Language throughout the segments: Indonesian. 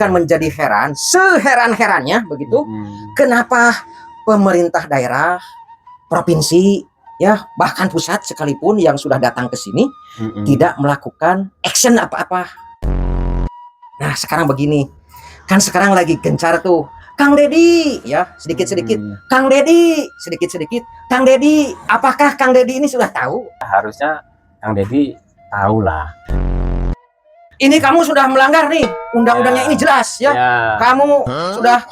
Kan menjadi heran, seheran-herannya begitu, kenapa pemerintah daerah, provinsi, ya bahkan pusat sekalipun yang sudah datang ke sini tidak melakukan action apa-apa. Nah sekarang begini, kan sekarang lagi gencar tuh, Kang Deddy, ya sedikit-sedikit, Kang Deddy, sedikit-sedikit, Kang Deddy, apakah Kang Deddy ini sudah tahu? Harusnya Kang Deddy tahu lah. Ini kamu sudah melanggar nih, undang-undangnya ini jelas ya. Kamu sudah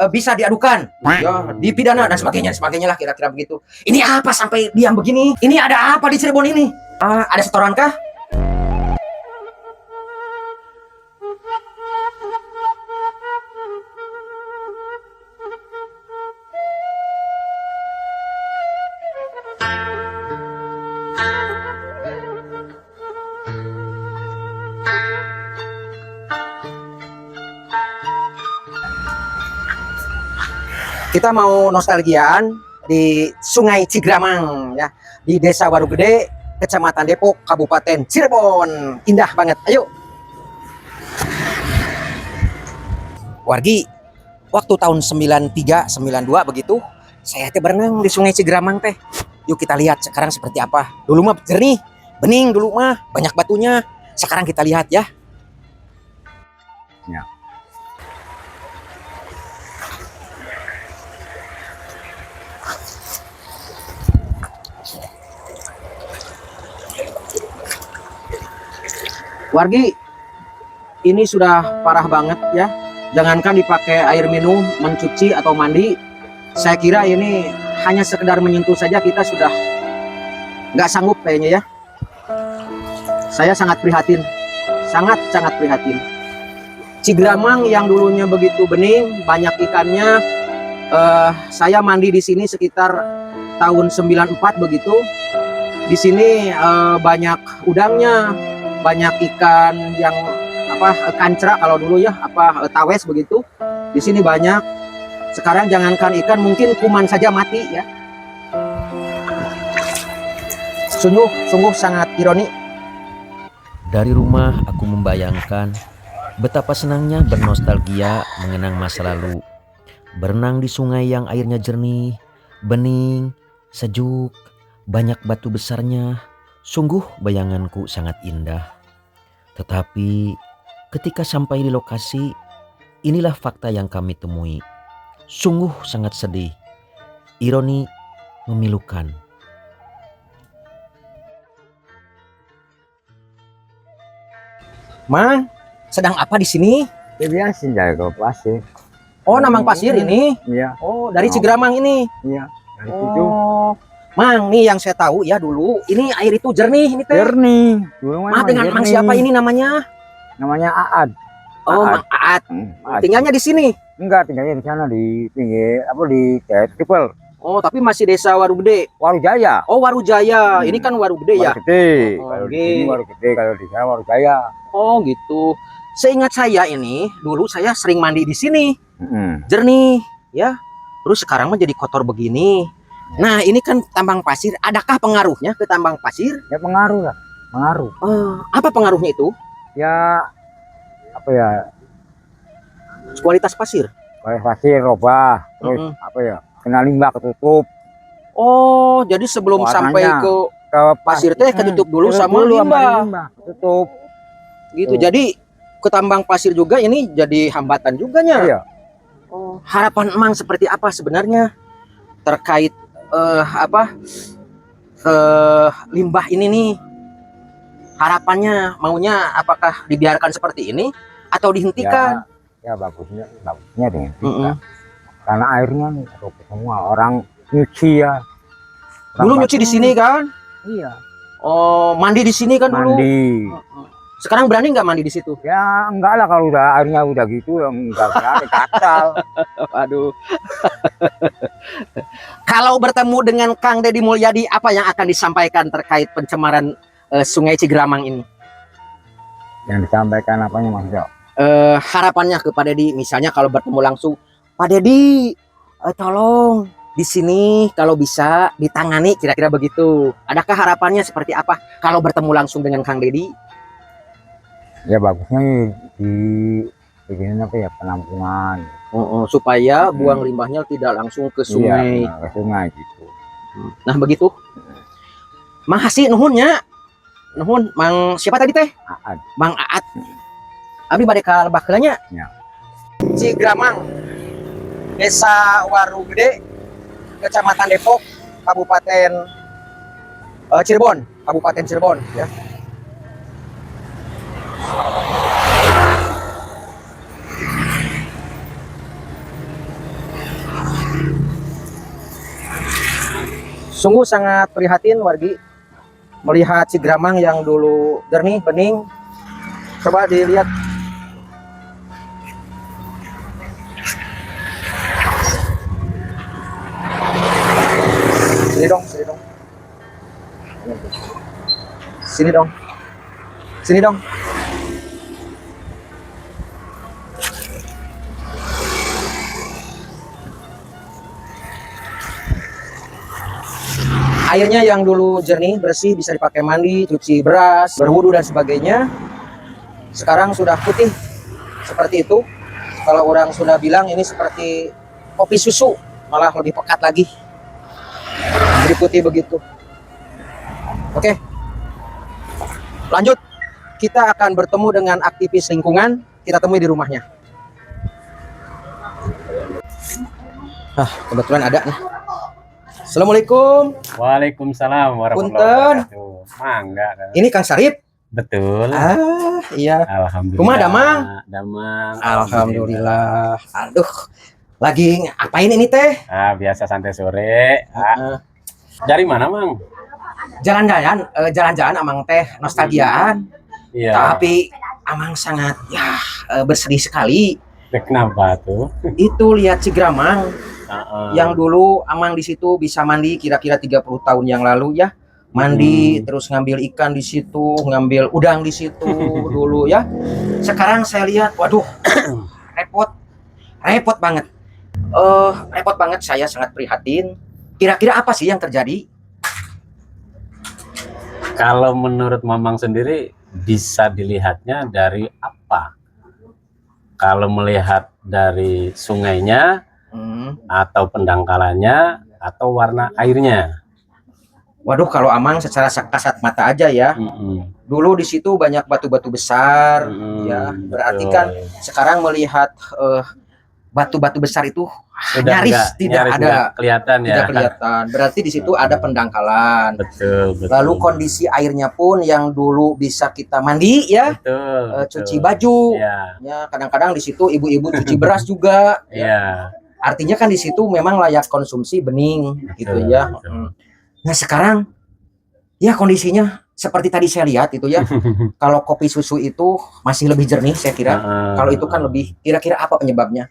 bisa diadukan, ya, dipidana dan sebagainya lah kira-kira begitu. Ini apa sampai diam begini? Ini ada apa di Cirebon ini? Ada setoran kah? Kita mau nostalgiaan di Sungai Cigramang ya, di Desa Warugede, Kecamatan Depok, Kabupaten Cirebon. Indah banget. Ayo. Wargi, waktu tahun 93, 92 begitu, saya teh berenang di Sungai Cigramang teh. Yuk kita lihat sekarang seperti apa. Dulu mah jernih, bening dulu mah, banyak batunya. Sekarang kita lihat ya. Ya. Wargi, ini sudah parah banget ya. Jangankan dipakai air minum, mencuci atau mandi, saya kira ini hanya sekedar menyentuh saja kita sudah nggak sanggup kayaknya ya. Saya sangat prihatin, sangat prihatin. Cigramang yang dulunya begitu bening, banyak ikannya. Saya mandi di sini sekitar tahun 94 begitu. Di sini banyak udangnya. Banyak ikan yang kancra kalau dulu ya, tawes begitu. Di sini banyak. Sekarang jangankan ikan, mungkin kuman saja mati ya. Sungguh sangat ironi. Dari rumah aku membayangkan betapa senangnya bernostalgia mengenang masa lalu. Berenang di sungai yang airnya jernih, bening, sejuk, banyak batu besarnya. Sungguh bayanganku sangat indah. Tetapi ketika sampai di lokasi, inilah fakta yang kami temui. Sungguh sangat sedih. Ironi memilukan. Mang, sedang apa di sini? Ya biasa jaga pasir. Oh, Namang Pasir ini? Iya. Oh, dari Cigramang ini? Iya. Dari situ. Mang, nih yang saya tahu ya dulu, ini air itu jernih ini teh. Jernih. Mah dengan Mang siapa ini namanya? Namanya Aad. Oh, Mang Aad. Tinggalnya di sini? Enggak, tinggalnya di sana di pinggir di Tripel. Oh, tapi masih desa Warugede. Warujaya. Oh, Warujaya. Ini kan Warugede ya? Warugede. Oh, kalau di sini Warugede, kalau di sana Warujaya. Oh, gitu. Seingat saya ini, dulu saya sering mandi di sini. Jernih, ya. Terus sekarang menjadi kotor begini. Nah, ini kan tambang pasir. Adakah pengaruhnya ke tambang pasir? Ya pengaruh lah, pengaruh. Apa pengaruhnya itu? Ya apa ya? Kualitas pasir. Kualitas pasir robah, terus apa ya? Kena limbah ketutup. Oh, jadi sebelum sampai ke pasir teh ketutup dulu sama limbah. Tutup. Gitu. Jadi ke tambang pasir juga ini jadi hambatan juga nya. Iya. Oh, harapan Emang seperti apa sebenarnya terkait limbah ini nih? Harapannya maunya apakah dibiarkan seperti ini atau dihentikan? Ya bagusnya dihentikan. Karena airnya nih semua orang nyuci ya. Dulu nyuci di sini kan? Iya. Oh, mandi di sini kan dulu? Mandi. Sekarang berani nggak mandi di situ? Ya enggak lah, kalau udah airnya udah gitu ya enggak berani, gatal. Aduh. Kalau bertemu dengan Kang Deddy Mulyadi, apa yang akan disampaikan terkait pencemaran Sungai Cigramang ini? Yang disampaikan apanya Mas Jo? Harapannya ke Pak Deddy, misalnya kalau bertemu langsung, Pak Deddy, tolong di sini kalau bisa ditangani, kira-kira begitu. Adakah harapannya seperti apa kalau bertemu langsung dengan Kang Deddy? Ya bagusnya bikin apa ya, penampungan. Supaya buang limbahnya tidak langsung ke sungai. Iya, ke sungai gitu. Nah begitu. Makasih nuhunnya. Nuhun Mang siapa tadi teh? Aad. Mang Aat. Abi bade ka lebah heula nya. Ya. Cigramang. Desa Waru Gede, Kecamatan Depok, Kabupaten Cirebon, Kabupaten Cirebon ya. Sungguh sangat prihatin wargi melihat Cigramang yang dulu jernih, bening. Coba dilihat. Sini dong, sini dong. Sini dong. Sini dong. Airnya yang dulu jernih, bersih, bisa dipakai mandi, cuci beras, berwudu dan sebagainya. Sekarang sudah putih seperti itu. Kalau orang sudah bilang ini seperti kopi susu, malah lebih pekat lagi. Jadi putih begitu. Oke. Lanjut. Kita akan bertemu dengan aktivis lingkungan. Kita temui di rumahnya. Kebetulan ada nih. Assalamualaikum. Waalaikumsalam warahmatullahi Punten. wabarakatuh. Mangga. Ini Kang Sarip. Betul. Iya. Alhamdulillah. Kumaha damang? Damang. Alhamdulillah. Aduh. Lagi ngapain ini teh? Biasa santai sore. Dari mana, Mang? Jalan-jalan, jalan-jalan amang teh nostalgiaan. Iya. Tapi amang sangat bersedih sekali. Kenapa tuh? Itu lihat Cigramang yang dulu amang di situ bisa mandi kira-kira 30 tahun yang lalu ya. Mandi terus ngambil ikan di situ, ngambil udang di situ dulu ya. Sekarang saya lihat, waduh, repot banget. Repot banget, saya sangat prihatin. Kira-kira apa sih yang terjadi? Kalau menurut Mamang sendiri bisa dilihatnya dari apa? Kalau melihat dari sungainya atau pendangkalannya atau warna airnya? Waduh, kalau amang secara kasat mata aja ya. Dulu di situ banyak batu-batu besar, ya. Berarti kan sekarang melihat batu-batu besar itu nyaris tidak ada, kelihatan ya. tidak kelihatan. Berarti di situ ada pendangkalan. Betul. Lalu kondisi airnya pun yang dulu bisa kita mandi ya, cuci baju. Ya, kadang-kadang di situ ibu-ibu cuci beras juga. Ya. Artinya kan di situ memang layak konsumsi, bening gitu ya. Nah sekarang ya kondisinya seperti tadi saya lihat itu ya. Kalau kopi susu itu masih lebih jernih saya kira. Kalau itu kan lebih, kira-kira apa penyebabnya?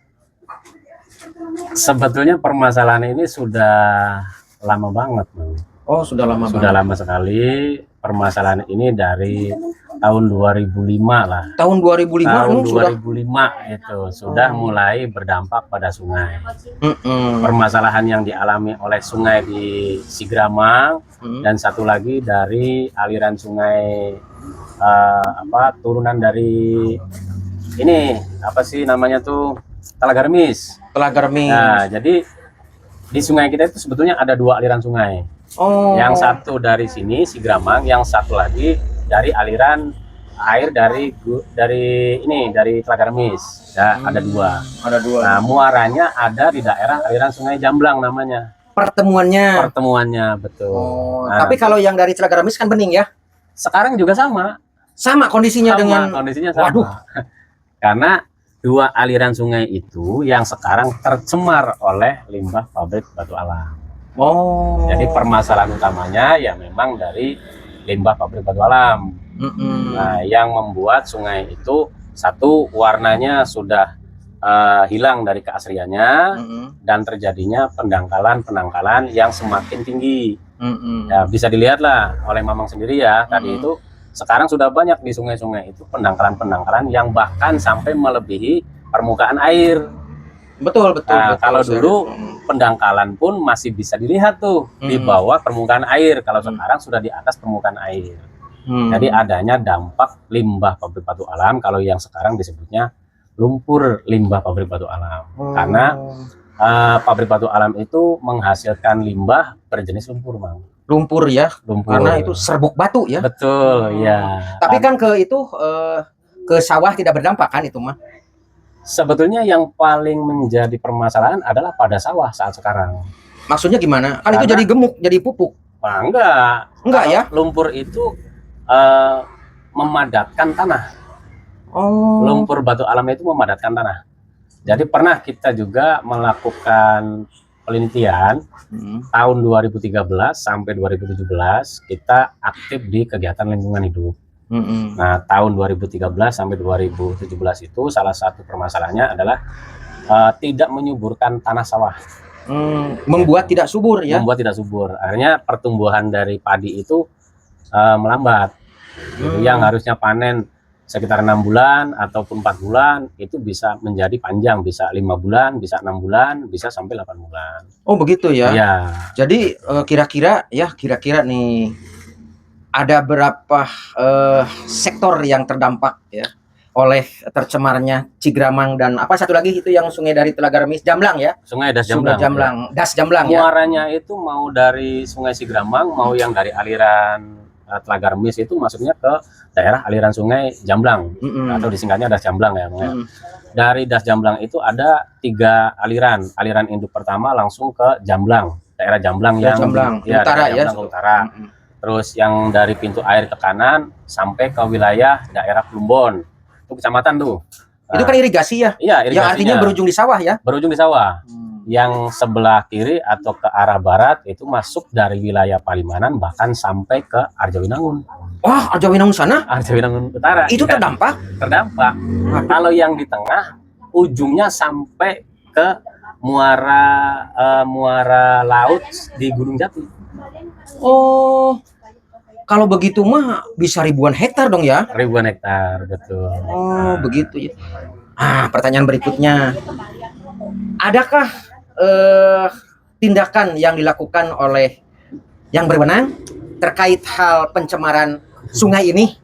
Sebetulnya permasalahan ini sudah lama banget, Bang. Oh, sudah lama Sudah lama sekali. Permasalahan ini dari tahun 2005 lah. Tahun 2005 Tahun 2005 sudah itu sudah mulai berdampak pada sungai. Permasalahan yang dialami oleh sungai di Cigramang dan satu lagi dari aliran sungai turunan dari ini apa sih namanya tuh Telaga Remis. Nah, jadi di sungai kita itu sebetulnya ada dua aliran sungai. Yang satu dari sini Cigramang, yang satu lagi dari aliran air dari Telaga Remis. Ya, ada dua. Nah, muaranya ada di daerah aliran Sungai Jamblang namanya. Pertemuannya betul. Nah, tapi kalau yang dari Telaga Remis kan bening ya? Sekarang juga sama. Sama kondisinya sama. Waduh. Karena dua aliran sungai itu yang sekarang tercemar oleh limbah pabrik batu alam. Jadi permasalahan utamanya ya memang dari limbah pabrik batu alam. Nah, yang membuat sungai itu satu warnanya sudah hilang dari keasliannya dan terjadinya pendangkalan yang semakin tinggi. Ya, bisa dilihatlah oleh Mamang sendiri ya tadi itu. Sekarang sudah banyak di sungai-sungai itu pendangkalan yang bahkan sampai melebihi permukaan air. Betul. Kalau dulu pendangkalan pun masih bisa dilihat tuh di bawah permukaan air. Kalau sekarang sudah di atas permukaan air. Jadi adanya dampak limbah pabrik batu alam kalau yang sekarang disebutnya lumpur limbah pabrik batu alam. Oh. Karena pabrik batu alam itu menghasilkan limbah berjenis lumpur, Bang. lumpur ya, Lumpur. karena itu serbuk batu ya. Betul, ya. Tapi kan ke itu ke sawah tidak berdampak kan itu mah. Sebetulnya yang paling menjadi permasalahan adalah pada sawah saat sekarang. Maksudnya gimana? Kan itu Karena- jadi gemuk, jadi pupuk. Nah, enggak. Enggak Kalau ya? Lumpur itu memadatkan tanah. Oh. Lumpur batu alam itu memadatkan tanah. Jadi pernah kita juga melakukan penelitian tahun 2013 sampai 2017 kita aktif di kegiatan lingkungan hidup. Nah, tahun 2013 sampai 2017 itu salah satu permasalahannya adalah tidak menyuburkan tanah sawah. Membuat tidak subur ya. Membuat tidak subur. Akhirnya pertumbuhan dari padi itu melambat. Gitu. Yang harusnya panen sekitar 6 bulan ataupun 4 bulan itu bisa menjadi panjang, bisa 5 bulan, bisa 6 bulan, bisa sampai 8 bulan. Oh begitu ya. Ya, Jadi kira-kira nih ada berapa sektor yang terdampak ya oleh tercemarnya Cigramang dan apa satu lagi itu yang sungai dari Telaga Remis, Jamblang ya. Sungai Das Sungai Jamblang. Das Jamblang ya. Muaranya itu mau dari Sungai Cigramang, mau yang dari aliran Telaga Remis itu masuknya ke daerah aliran Sungai Jamblang atau disingkatnya Das Jamblang ya, Bang, ya. Dari Das Jamblang itu ada 3 aliran. Aliran induk pertama langsung ke Jamblang, daerah Jamblang yang Jamblang, ya, utara ya. Jamblang ke utara. Terus yang dari pintu air ke kanan sampai ke wilayah daerah Plumbon. Itu kecamatan tuh. Itu kan irigasi ya. Iya, Yang irigasinya. artinya berujung di sawah ya. Berujung di sawah. Yang sebelah kiri atau ke arah barat itu masuk dari wilayah Palimanan bahkan sampai ke Arjawinangun. Wah, Arjawinangun sana Arjawinangun Utara. itu Ya, terdampak. terdampak. Kalau yang di tengah ujungnya sampai ke muara laut di Gunung Jati. Oh. Kalau begitu mah bisa ribuan hektar dong ya. Ribuan hektar, betul. Oh, begitu ya. Pertanyaan berikutnya. Adakah tindakan yang dilakukan oleh yang berwenang terkait hal pencemaran sungai ini?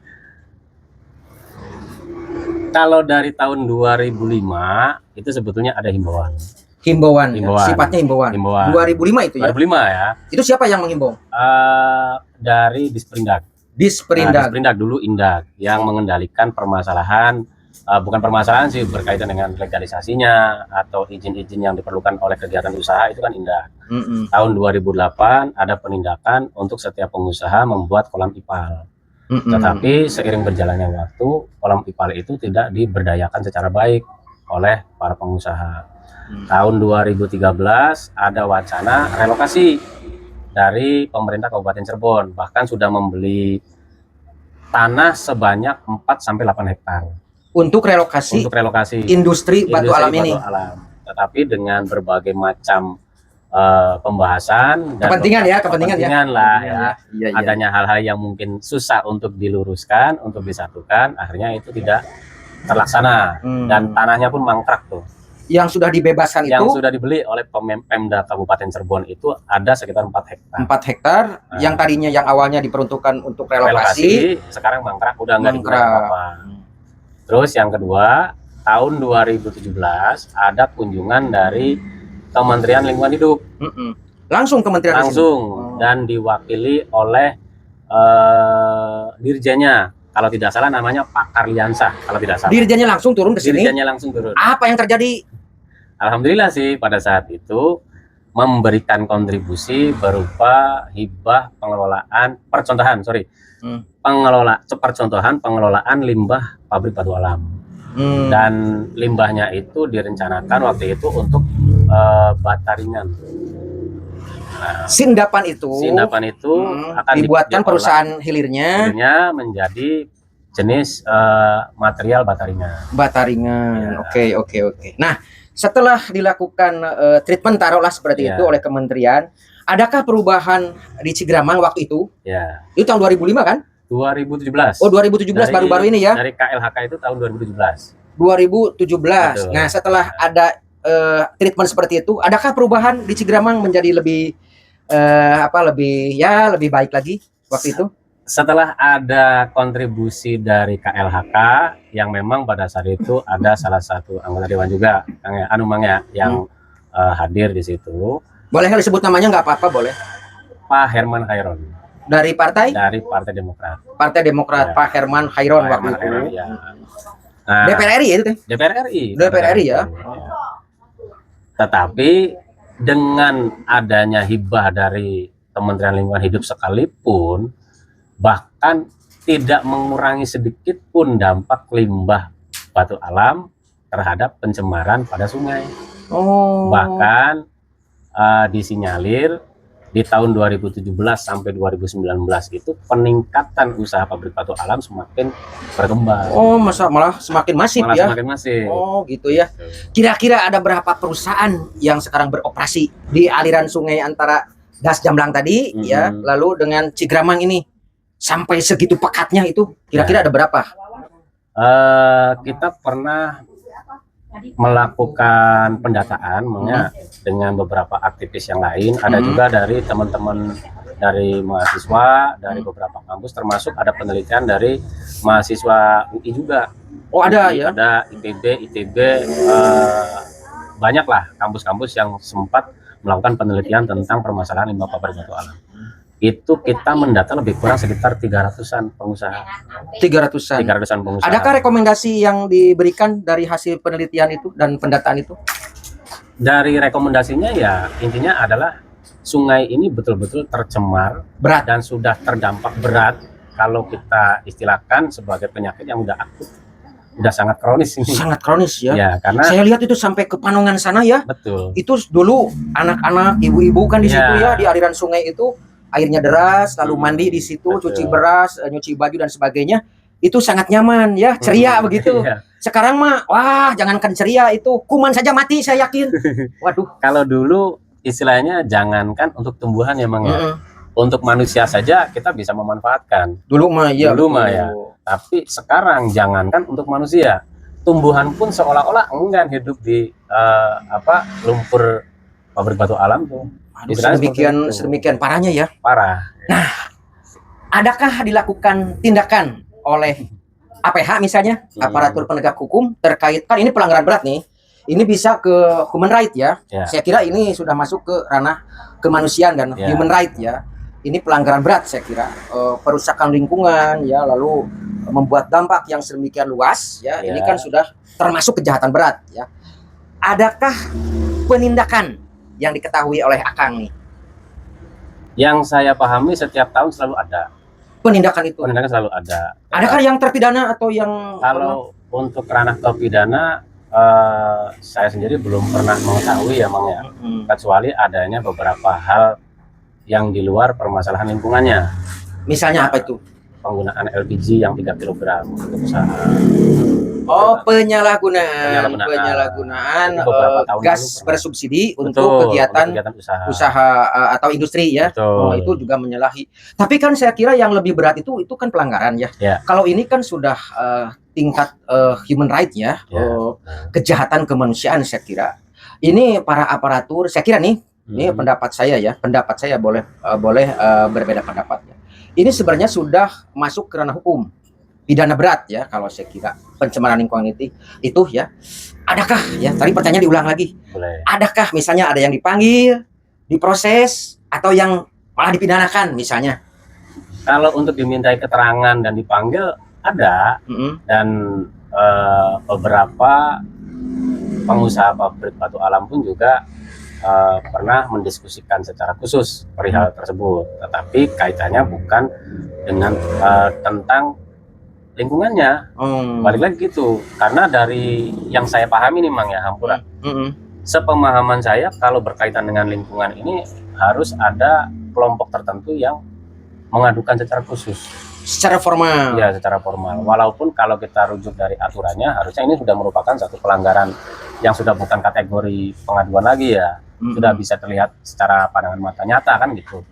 Kalau dari tahun 2005 itu sebetulnya ada himbauan. Himbauan. Himbauan. Sifatnya himbauan. Himbauan. 2005 itu ya. 2005 ya. Itu siapa yang menghimbau? Dari Disperindak. Disperindak. Disperindak dulu Indak yang mengendalikan permasalahan, bukan permasalahan sih berkaitan dengan legalisasinya atau izin-izin yang diperlukan oleh kegiatan usaha itu kan Indak. Tahun 2008 ada penindakan untuk setiap pengusaha membuat kolam ipal. Tetapi seiring berjalannya waktu kolam ipal itu tidak diberdayakan secara baik oleh para pengusaha. Tahun 2013 ada wacana relokasi dari pemerintah Kabupaten Cirebon, bahkan sudah membeli tanah sebanyak 4-8 hektar Untuk relokasi untuk relokasi industri batu alam ini. Tetapi dengan berbagai macam pembahasan dan Kepentingan ya, kepentingan lah ya. Iya. Adanya hal-hal yang mungkin susah untuk diluruskan, untuk disatukan, akhirnya itu tidak terlaksana dan tanahnya pun mangkrak tuh. Yang sudah dibebaskan Yang itu sudah dibeli oleh Pemda Kabupaten Cirebon itu ada sekitar 4 hektar. 4 hektar yang tadinya yang awalnya diperuntukkan untuk relokasi sekarang mangkrak, udah nggak digunakan Mangkrak. apa. Terus yang kedua, tahun 2017 ada kunjungan dari Kementerian Lingkungan Hidup langsung Kementerian langsung dan diwakili oleh dirjennya, kalau tidak salah namanya Pak Karliansah, kalau tidak salah. Dirjennya langsung turun ke sini. Dirjennya langsung turun. Apa yang terjadi? Alhamdulillah sih pada saat itu memberikan kontribusi berupa hibah pengelolaan pengelolaan limbah pabrik batu alam. Dan limbahnya itu direncanakan waktu itu untuk bataringan. Nah, Sindapan itu akan dibuatkan diolah, perusahaan hilirnya akhirnya menjadi jenis material bataringan. bataringan. Ya. Oke. Nah, setelah dilakukan treatment taruhlah seperti Ya. itu oleh kementerian, adakah perubahan di Cigramang waktu itu? Ya, Itu tahun 2005 kan? 2017. Oh, 2017 baru-baru ini ya. Dari KLHK itu tahun 2017. 2017. Betul. Nah, setelah ada treatment seperti itu, adakah perubahan di Cigramang menjadi lebih lebih baik lagi waktu itu? Setelah ada kontribusi dari KLHK yang memang pada saat itu ada salah satu anggota dewan juga, Kang ya, Mang ya, yang hadir di situ, Boleh disebut namanya nggak apa-apa, boleh. Pak Herman Khairon Dari partai dari Partai Demokrat. Demokrat, Ya. Pak Herman Khairon Pak waktu Herman itu. Khairon, ya. Nah, DPR RI ya itu teh. DPR RI. DPR RI ya. Tetapi dengan adanya hibah dari Kementerian Lingkungan Hidup sekalipun, bahkan tidak mengurangi sedikit pun dampak limbah batu alam terhadap pencemaran pada sungai. Oh. Bahkan disinyalir di tahun 2017 sampai 2019 itu peningkatan usaha pabrik batu alam semakin berkembang. Oh, malah semakin masif Malah ya. semakin masif. Oh, gitu ya. Kira-kira ada berapa perusahaan yang sekarang beroperasi di aliran sungai antara Das Jamblang tadi ya, lalu dengan Cigramang ini sampai segitu pekatnya itu kira-kira ada berapa? Kita pernah melakukan pendataan dengan beberapa aktivis yang lain, ada juga dari teman-teman dari mahasiswa dari beberapa kampus, termasuk ada penelitian dari mahasiswa UI juga. Oh, ada ya. Ada IPB, ITB, banyaklah kampus-kampus yang sempat melakukan penelitian tentang permasalahan limbah pabrik batu alam. Itu kita mendata lebih kurang sekitar 300-an pengusaha. 300-an. 300-an pengusaha. Adakah rekomendasi yang diberikan dari hasil penelitian itu dan pendataan itu? Dari rekomendasinya ya intinya adalah sungai ini betul-betul tercemar Berat. dan sudah terdampak berat kalau kita istilahkan sebagai penyakit yang udah akut, udah sangat kronis ini. Sangat kronis ya. Ya, karena Saya lihat itu sampai ke Panongan sana ya. betul. Itu dulu anak-anak, ibu-ibu kan di Ya. situ ya, di aliran sungai itu airnya deras, lalu mandi di situ, Betul. cuci beras, nyuci baju dan sebagainya. Itu sangat nyaman ya, ceria begitu. Iya. Sekarang mah, wah jangankan ceria itu, kuman saja mati saya yakin. Waduh. Kalau dulu istilahnya jangankan untuk tumbuhan ya Mang ya. Mm-mm. Untuk manusia saja kita bisa memanfaatkan. Dulu mah ya. Dulu mah betul. ya. Tapi sekarang jangankan untuk manusia, tumbuhan pun seolah-olah enggan hidup di lumpur pabrik batu alam tuh. Aduh, Istilahnya seperti itu. sedemikian parahnya ya. Parah. Adakah dilakukan tindakan oleh APH misalnya, aparatur penegak hukum terkait, kan ini pelanggaran berat nih. Ini bisa ke human right ya. Ya. Saya kira ini sudah masuk ke ranah kemanusiaan dan Ya. human right ya. Ini pelanggaran berat saya kira. Perusakan lingkungan ya, lalu membuat dampak yang sedemikian luas ya. Ya. Ini kan sudah termasuk kejahatan berat ya. Adakah penindakan yang diketahui oleh Akang nih? Yang saya pahami setiap tahun selalu ada. Penindakan itu. Penindakan selalu ada. Adakah yang terpidana atau yang Kalau untuk ranah pidana saya sendiri belum pernah mengetahui ya Mang ya. Kecuali adanya beberapa hal yang di luar permasalahan lingkungannya. misalnya apa itu? Penggunaan LPG yang 3 kg untuk usaha. Oh, penyalahgunaan Itu beberapa tahun gas lalu pernah. bersubsidi Betul, untuk kegiatan usaha. usaha atau industri ya. Betul. Oh, itu juga menyalahi. Tapi kan saya kira yang lebih berat itu kan pelanggaran ya. Ya. Kalau ini kan sudah tingkat human right ya, Ya. kejahatan kemanusiaan saya kira. Ini para aparatur, saya kira nih, ini pendapat saya ya, pendapat saya boleh berbeda pendapat ya. Ini sebenarnya sudah masuk ke ranah hukum, pidana berat ya kalau saya kira pencemaran lingkungan itu ya. Adakah ya? Tadi pertanyaan diulang lagi. Boleh. Adakah misalnya ada yang dipanggil, diproses, atau yang malah dipidanakan misalnya? Kalau untuk dimintai keterangan dan dipanggil ada, dan beberapa pengusaha pabrik batu alam pun juga pernah mendiskusikan secara khusus perihal tersebut, tetapi kaitannya bukan dengan tentang lingkungannya. Balik lagi gitu, karena dari yang saya pahami nih Mang ya, Hampura, sepemahaman saya kalau berkaitan dengan lingkungan ini harus ada kelompok tertentu yang mengadukan secara khusus. Secara formal. Ya, secara formal. Walaupun kalau kita rujuk dari aturannya, harusnya ini sudah merupakan satu pelanggaran yang sudah bukan kategori pengaduan lagi ya. Sudah bisa terlihat secara pandangan mata nyata kan gitu.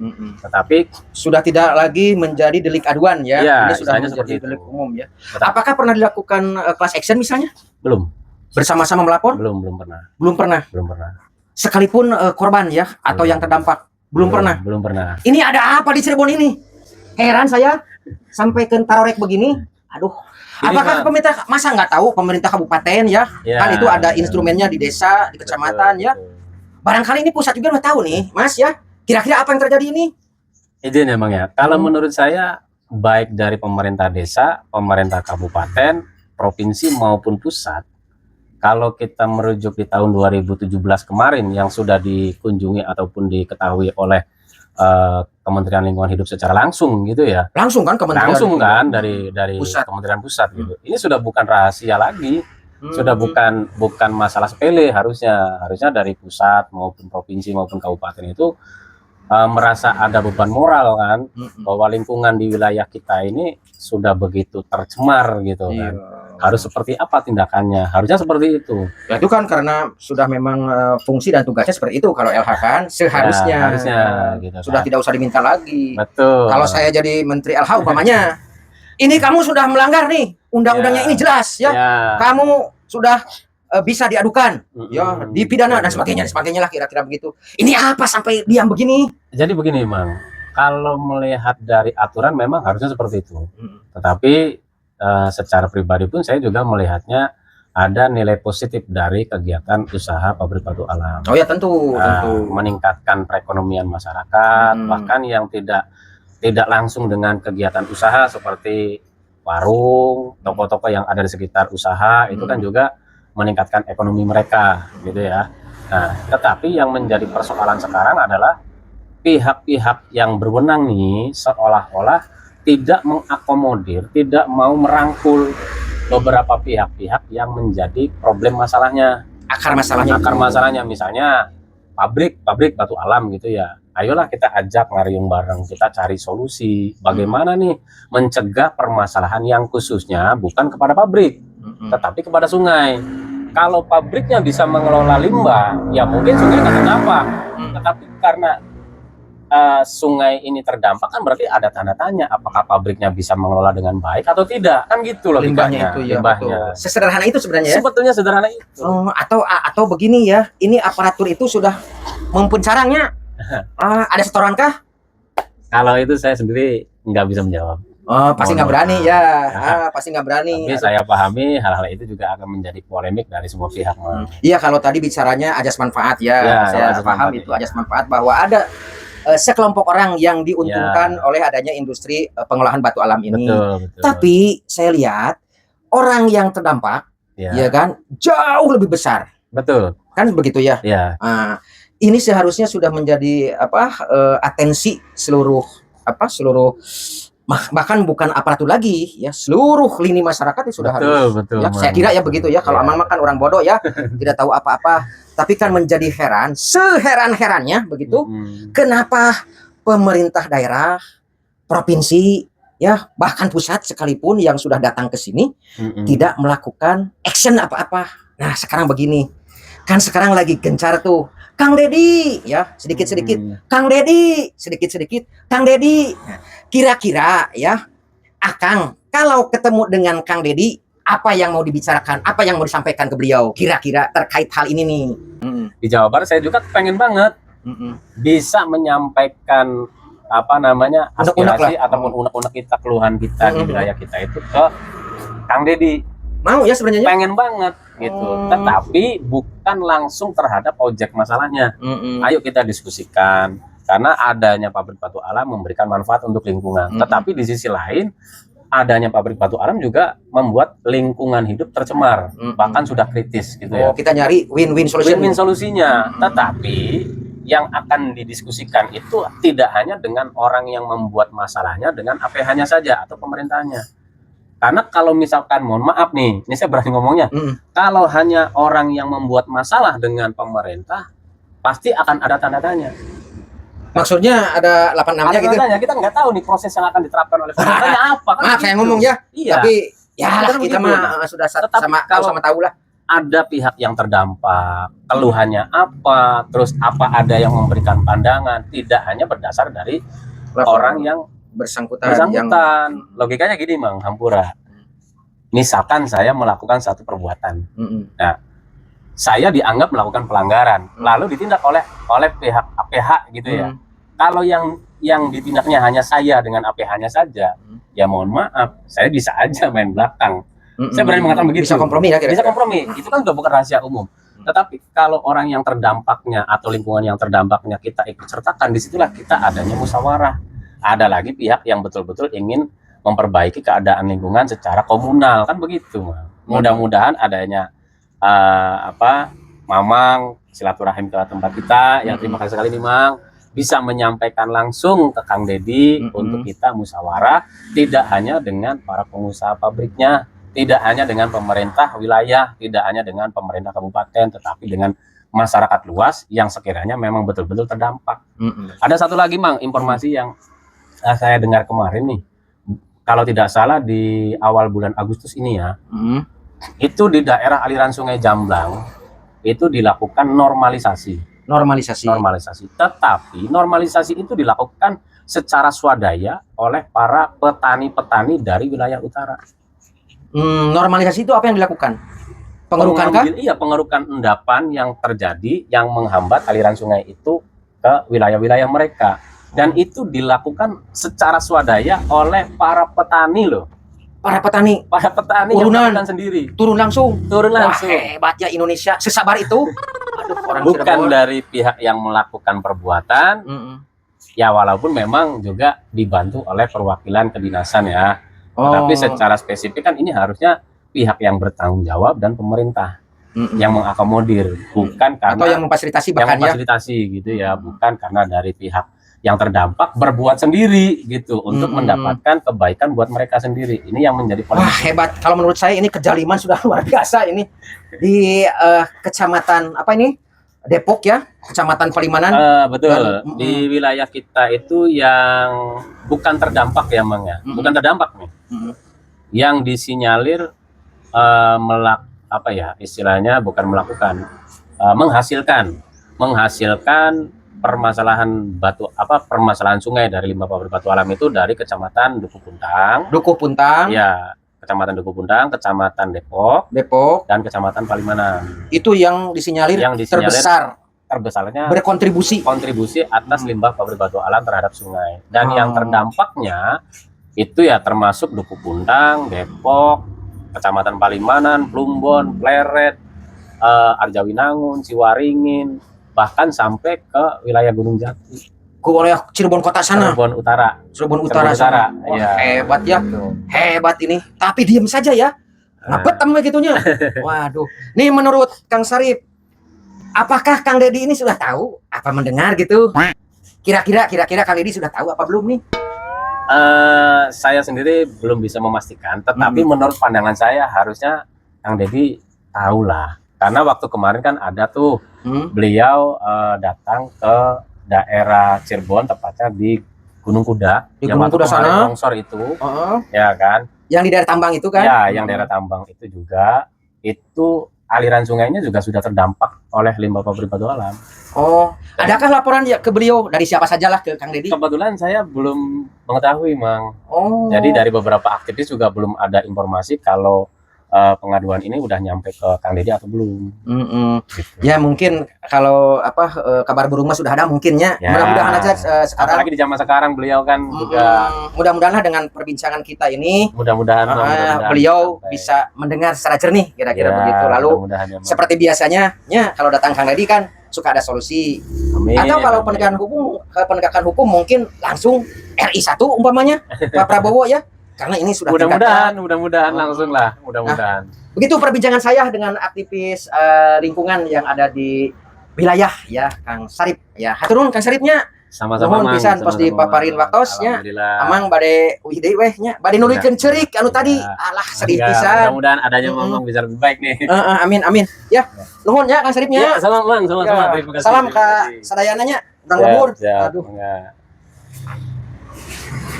Tetapi sudah tidak lagi menjadi delik aduan ya. Ya, ini sudah istilahnya menjadi seperti delik itu. umum ya. Betul. Apakah pernah dilakukan class action misalnya? belum Bersama-sama melapor? belum pernah. Belum pernah. Belum pernah. Sekalipun korban ya atau Belum. yang terdampak belum pernah. Belum pernah. Ini ada apa di Cirebon ini? Heran saya. sampai ke Tarorek begini. Aduh, Ini, apakah Bang. pemerintah masa nggak tahu pemerintah kabupaten ya? Ya, Kan itu ada instrumennya di desa, di kecamatan ya. betul. Barangkali ini pusat juga udah tahu nih, Mas ya. Kira-kira apa yang terjadi ini? Izin ya Bang ya. Kalau Hmm. menurut saya baik dari pemerintah desa, pemerintah kabupaten, provinsi maupun pusat, kalau kita merujuk di tahun 2017 kemarin yang sudah dikunjungi ataupun diketahui oleh Kementerian Lingkungan Hidup secara langsung gitu ya. Langsung kan kementerian? Langsung kan dari Pusat. Kementerian Pusat gitu. Ini sudah bukan rahasia lagi. Hmm. Sudah bukan masalah sepele, harusnya dari pusat maupun provinsi maupun kabupaten itu merasa ada beban moral kan, Hmm. bahwa lingkungan di wilayah kita ini sudah begitu tercemar gitu Iya. kan. Harus seperti apa tindakannya, harusnya seperti itu. Ya itu kan karena sudah memang fungsi dan tugasnya seperti itu. Kalau LH kan seharusnya Ya, harusnya gitu sudah kan. tidak usah diminta lagi. Betul. Kalau saya jadi Menteri LH umpamanya, ini kamu sudah melanggar nih, undang-undangnya Ya. ini jelas ya. Kamu sudah bisa diadukan, ya dipidana dan sebagainya lah kira-kira begitu. Ini apa sampai diam begini? Jadi begini Mang, kalau melihat dari aturan memang harusnya seperti itu. Tetapi secara pribadi pun saya juga melihatnya ada nilai positif dari kegiatan usaha pabrik batu alam. Oh ya tentu, Meningkatkan perekonomian masyarakat, bahkan yang tidak langsung dengan kegiatan usaha seperti warung, toko-toko yang ada di sekitar usaha itu kan juga meningkatkan ekonomi mereka gitu ya. Nah, tetapi yang menjadi persoalan sekarang adalah pihak-pihak yang berwenang nih seolah-olah tidak mengakomodir, tidak mau merangkul beberapa pihak-pihak yang menjadi problem masalahnya. akar masalahnya Misalnya pabrik batu alam gitu ya. Ayolah kita ajak ngariung bareng, kita cari solusi bagaimana nih mencegah permasalahan yang khususnya bukan kepada pabrik tetapi kepada sungai. Kalau pabriknya bisa mengelola limbah, ya mungkin sungai nggak terdampak. Tetapi karena sungai ini terdampak kan berarti ada tanda tanya apakah pabriknya bisa mengelola dengan baik atau tidak, kan gitu loh limbahnya itu ya. limbahnya. Sesederhana itu sebenarnya ya. Sebetulnya sederhana itu. Oh, atau begini ya, ini aparatur itu sudah mumpun carangnya. Ada setoran kah? Kalau itu saya sendiri nggak bisa menjawab. Oh, pasti nggak berani ya. Pasti nggak berani. Tapi saya pahami hal-hal itu juga akan menjadi polemik dari semua pihak. Iya, kalau tadi bicaranya ajas manfaat ya, Ya, saya ajas paham manfaat, itu ya. ajas manfaat bahwa ada sekelompok orang yang diuntungkan oleh adanya industri pengolahan batu alam ini. Betul. Tapi saya lihat orang yang terdampak, ya kan, jauh lebih besar. Betul. Kan begitu ya. Ya. Ini seharusnya sudah menjadi atensi seluruh bahkan bukan aparatur lagi ya, seluruh lini masyarakat itu sudah harus. Betul. Ya, saya kira ya begitu ya. Kalau Amang kan orang bodoh ya, tidak tahu apa-apa. Tapi kan menjadi heran, seheran-herannya begitu. Kenapa pemerintah daerah, provinsi, ya bahkan pusat sekalipun yang sudah datang ke sini tidak melakukan action apa-apa. Nah sekarang begini, kan sekarang lagi gencar tuh, Kang Dedi, ya sedikit-sedikit, Kang Dedi, sedikit-sedikit, Kang Dedi. Nah, kira-kira ya, Akang kalau ketemu dengan Kang Dedi, apa yang mau dibicarakan, apa yang mau disampaikan ke beliau, kira-kira terkait hal ini nih? Di Jawa Barat saya juga pengen banget bisa menyampaikan aspirasi ataupun unek-unek kita, keluhan kita di wilayah kita itu ke Kang Dedi. Mau ya sebenarnya? Pengen banget gitu. Tetapi bukan langsung terhadap objek masalahnya. Ayo kita diskusikan. Karena adanya pabrik batu alam memberikan manfaat untuk lingkungan. Tetapi di sisi lain, adanya pabrik batu alam juga membuat lingkungan hidup tercemar. Bahkan sudah kritis gitu ya. Kita nyari win-win solution. Win-win solusinya. Tetapi yang akan didiskusikan itu tidak hanya dengan orang yang membuat masalahnya dengan APH-nya saja atau pemerintahnya. Karena kalau misalkan, mohon maaf nih, ini saya berani ngomongnya, kalau hanya orang yang membuat masalah dengan pemerintah, pasti akan ada tanda tanya. Maksudnya ada 86-nya gitu? Kita nggak tahu nih proses yang akan diterapkan oleh pemerintahnya apa. Kan maaf gitu. saya ngomong ya, iya. Tapi ya Kan kita begitu. mah sudah Kalau sama tahu lah. ada pihak yang terdampak, keluhannya apa, terus apa ada yang memberikan pandangan, tidak hanya berdasar dari orang yang bersangkutan. Logikanya gini Mang Hampura, misalkan saya melakukan satu perbuatan, nah saya dianggap melakukan pelanggaran, lalu ditindak oleh pihak APH gitu ya. Kalau yang ditindaknya hanya saya dengan APH-nya saja, ya mohon maaf, saya bisa aja main belakang. Saya berani mengatakan begitu. Bisa kompromi ya kira-kira. Bisa kompromi. Itu kan udah bukan rahasia umum. Tetapi kalau orang yang terdampaknya atau lingkungan yang terdampaknya kita ikut sertakan, disitulah kita adanya musyawarah. Ada lagi pihak yang betul-betul ingin memperbaiki keadaan lingkungan secara komunal, kan begitu. Mudah-mudahan adanya Mamang silaturahim ke tempat kita, yang terima kasih sekali nih Mang, bisa menyampaikan langsung ke Kang Dedi untuk kita musyawarah, tidak hanya dengan para pengusaha pabriknya, tidak hanya dengan pemerintah wilayah, tidak hanya dengan pemerintah kabupaten, tetapi dengan masyarakat luas yang sekiranya memang betul-betul terdampak. Ada satu lagi Mang, informasi yang saya dengar kemarin nih, kalau tidak salah di awal bulan Agustus ini ya, itu di daerah aliran Sungai Jamblang itu dilakukan normalisasi. Tetapi normalisasi itu dilakukan secara swadaya oleh para petani-petani dari wilayah utara. Normalisasi itu apa yang dilakukan? Pengerukan kah? Iya, pengerukan endapan yang terjadi yang menghambat aliran sungai itu ke wilayah-wilayah mereka. Dan itu dilakukan secara swadaya oleh para petani loh. Para petani yang Urunan. melakukan sendiri. turun langsung. Wah, Langsung. hebat ya Indonesia, sesabar itu. Aduh, orang Bukan Cirebon. dari pihak yang melakukan perbuatan, ya walaupun memang juga dibantu oleh perwakilan kedinasan ya. Tapi secara spesifik kan ini harusnya pihak yang bertanggung jawab dan pemerintah yang mengakomodir, bukan karena atau yang memfasilitasi yang bahkan ya. memfasilitasi gitu ya, bukan karena dari pihak yang terdampak berbuat sendiri gitu untuk mendapatkan kebaikan buat mereka sendiri. Ini yang menjadi Wah, polemik. hebat. Kalau menurut saya ini kejaliman sudah luar biasa ini di kecamatan apa ini? Depok ya, Kecamatan Palimanan. Betul. Dan, Di wilayah kita itu yang bukan terdampak ya, Mang ya. Bukan terdampak nih. Yang disinyalir istilahnya bukan melakukan, menghasilkan permasalahan sungai dari limbah pabrik batu alam itu dari Kecamatan Duku Puntang. Ya, Kecamatan Duku Puntang, Kecamatan Depok, dan Kecamatan Palimanan. Itu yang disinyalir terbesarnya kontribusi atas limbah pabrik batu alam terhadap sungai. Dan yang terdampaknya itu ya termasuk Duku Puntang, Depok, Kecamatan Palimanan, Plumbon, Pleret, Arjawinangun, Ciwaringin, bahkan sampai ke wilayah Gunung Jati, ke wilayah Cirebon kota sana. Cirebon Utara Sana. Wah, ya. Hebat ya. Hebat ini. Tapi diam saja ya. Ngapet sama gitunya. Waduh. Nih menurut Kang Sarip, apakah Kang Dedi ini sudah tahu apa mendengar gitu? Kira-kira Kang Dedi sudah tahu apa belum nih? Saya sendiri belum bisa memastikan, tetapi menurut pandangan saya harusnya Kang Dedi tahu lah. Karena waktu kemarin kan ada tuh beliau datang ke daerah Cirebon, tepatnya di Gunung Kuda. Di Gunung Kuda sana. Longsor itu, ya kan? Yang di daerah tambang itu kan? Ya, yang daerah tambang itu juga, itu aliran sungainya juga sudah terdampak oleh limbah pabrik batu alam. Adakah laporan ya ke beliau dari siapa saja lah ke Kang Dedi? Kebetulan saya belum mengetahui, Mang. Jadi dari beberapa aktivis juga belum ada informasi kalau pengaduan ini udah nyampe ke Kang Dedi atau belum. Gitu. Ya mungkin kalau kabar burung mah sudah ada mungkinnya. Ya. Mudah-mudahan aja sekarang. Apalagi di zaman sekarang beliau kan juga mudah-mudahan lah dengan perbincangan kita ini mudah-mudahan beliau sampai. bisa mendengar secara jernih kira-kira begitu. Lalu mudah-mudahan ya, Mang. seperti biasanya ya kalau datang Kang Dedi kan suka ada solusi. Amin, Atau kalau amin. penegakan hukum mungkin langsung RI 1 umpamanya Pak Prabowo ya. Karena ini sudah mudah-mudahan langsung lah, mudah-mudahan. Begitu perbincangan saya dengan aktivis lingkungan yang ada di wilayah ya Kang Sarip ya. Hatur nuhun Kang Saripnya. Sama-sama, Nuhun pisan pos dipaparin waktosnya. Amang bade uih deui weh nya. Bade nulikeun ceurik anu tadi. Alah sedih pisan. Mudah-mudahan adanya ngomong bisa lebih baik nih. Amin. Ya. Nuhun ya Kang Saripnya. Ya, salam Mang, sama-sama. Terima kasih. Salam ka sadayananya. Urang lembur. Aduh.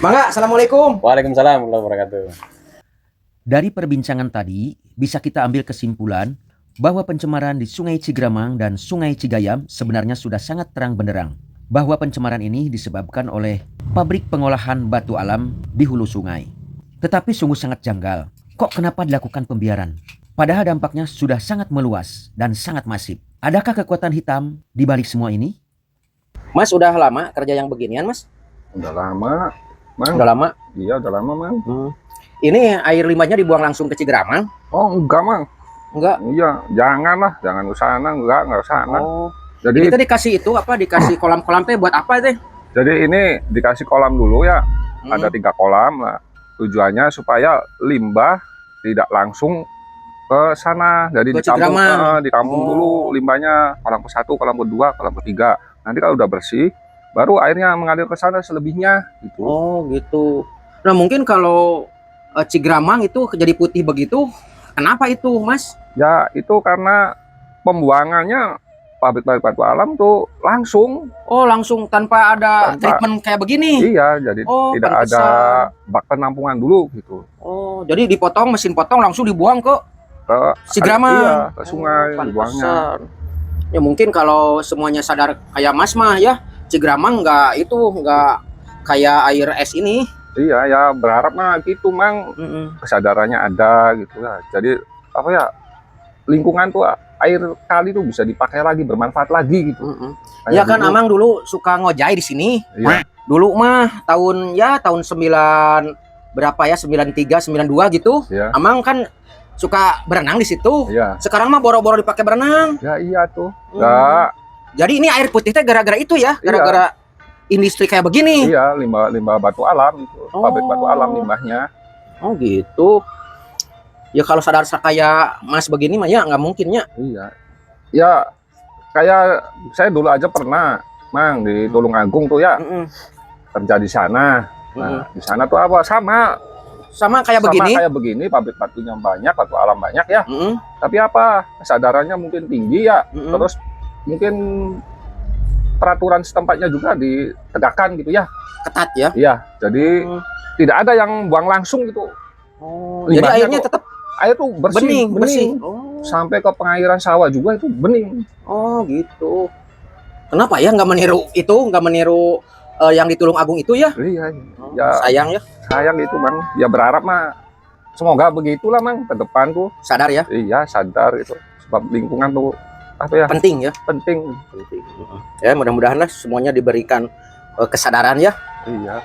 Mangga, assalamualaikum. Waalaikumsalam warahmatullahi wabarakatuh. Dari perbincangan tadi, bisa kita ambil kesimpulan bahwa pencemaran di Sungai Cigramang dan Sungai Cigayam sebenarnya sudah sangat terang benderang. Bahwa pencemaran ini disebabkan oleh pabrik pengolahan batu alam di hulu sungai. Tetapi sungguh sangat janggal. Kok kenapa dilakukan pembiaran? Padahal dampaknya sudah sangat meluas dan sangat masif. Adakah kekuatan hitam di balik semua ini? Mas udah lama kerja yang beginian, Mas? Udah lama, Mang. Udah lama. Iya, udah lama, Mang. Ini air limbahnya dibuang langsung ke Cigeramang? Oh, enggak, Mang. Enggak. Iya, janganlah, jangan usana, enggak usana. Oh. Jadi Kita dikasih itu apa? Dikasih kolam-kolam teh buat apa teh? jadi ini dikasih kolam dulu ya. Hmm. Ada 3 kolam lah. Tujuannya supaya limbah tidak langsung ke sana. Jadi Ke Cigeramang. ditampung Oh. dulu limbahnya, kolam ke-1, kolam ke-2, kolam ke-3. Nanti kalau udah bersih, baru airnya mengalir ke sana selebihnya gitu. Oh gitu. Nah mungkin kalau Cigeramang itu jadi putih begitu, kenapa itu, Mas? Ya, itu karena pembuangannya pabrik-pabrik batu alam tuh langsung. Oh langsung tanpa ada Tanpa- treatment kayak begini? Iya, jadi Oh, tidak ada pantesan. bak penampungan dulu gitu. Oh jadi dipotong, mesin potong langsung dibuang ke Ke Cigeramang? Iya, ke sungai Oh, dibuangnya. pantesan. Ya mungkin kalau semuanya sadar kayak Mas mah ya, Cigeramang nggak kayak air es ini. Iya, ya berharap mah gitu, Mang. Kesadarannya ada gitu ya. Jadi apa ya? Lingkungan tuh air kali tuh bisa dipakai lagi, bermanfaat lagi gitu. Kayak Ya kan dulu. Amang dulu suka ngojai di sini. Iya. Dulu mah tahun 9 berapa ya, 93 92 gitu. Iya. Amang kan suka berenang di situ. Iya. Sekarang mah boro-boro dipakai berenang. Ya iya tuh. Hmm. Ya, Jadi ini air putih teh gara-gara itu ya, gara-gara industri kayak begini. iya, limbah batu alam itu. Pabrik batu alam limbahnya. Oh gitu. Ya kalau sadar kayak Mas begini mah ya nggak mungkinnya. Iya. Ya kayak saya dulu aja pernah, Mang, di Tulungagung tuh ya, kerja di sana. Nah, di sana tuh apa? Sama kayak Sama begini. kayak begini, pabrik batunya banyak, batu alam banyak ya. Mm-mm. Tapi apa? Kesadarannya mungkin tinggi ya. Mm-mm. Terus mungkin peraturan setempatnya juga ditegakkan gitu ya. Ketat ya. Iya, jadi Mm. tidak ada yang buang langsung gitu. Oh, jadi Limbahnya airnya tuh tetap air tuh bersih, bening, bersih. bening. Oh. Sampai ke pengairan sawah juga itu bening. Oh gitu. Kenapa ya nggak meniru yang di Tulungagung itu ya? Iya, Oh, ya sayang ya, sayang gitu, Bang. Ya berharap mah semoga begitulah, Mang, ke depan tuh. sadar ya, Iya, sadar gitu. Sebab lingkungan tuh apa ya? penting ya. Penting. Ya mudah-mudahan lah semuanya diberikan kesadaran ya. Iya.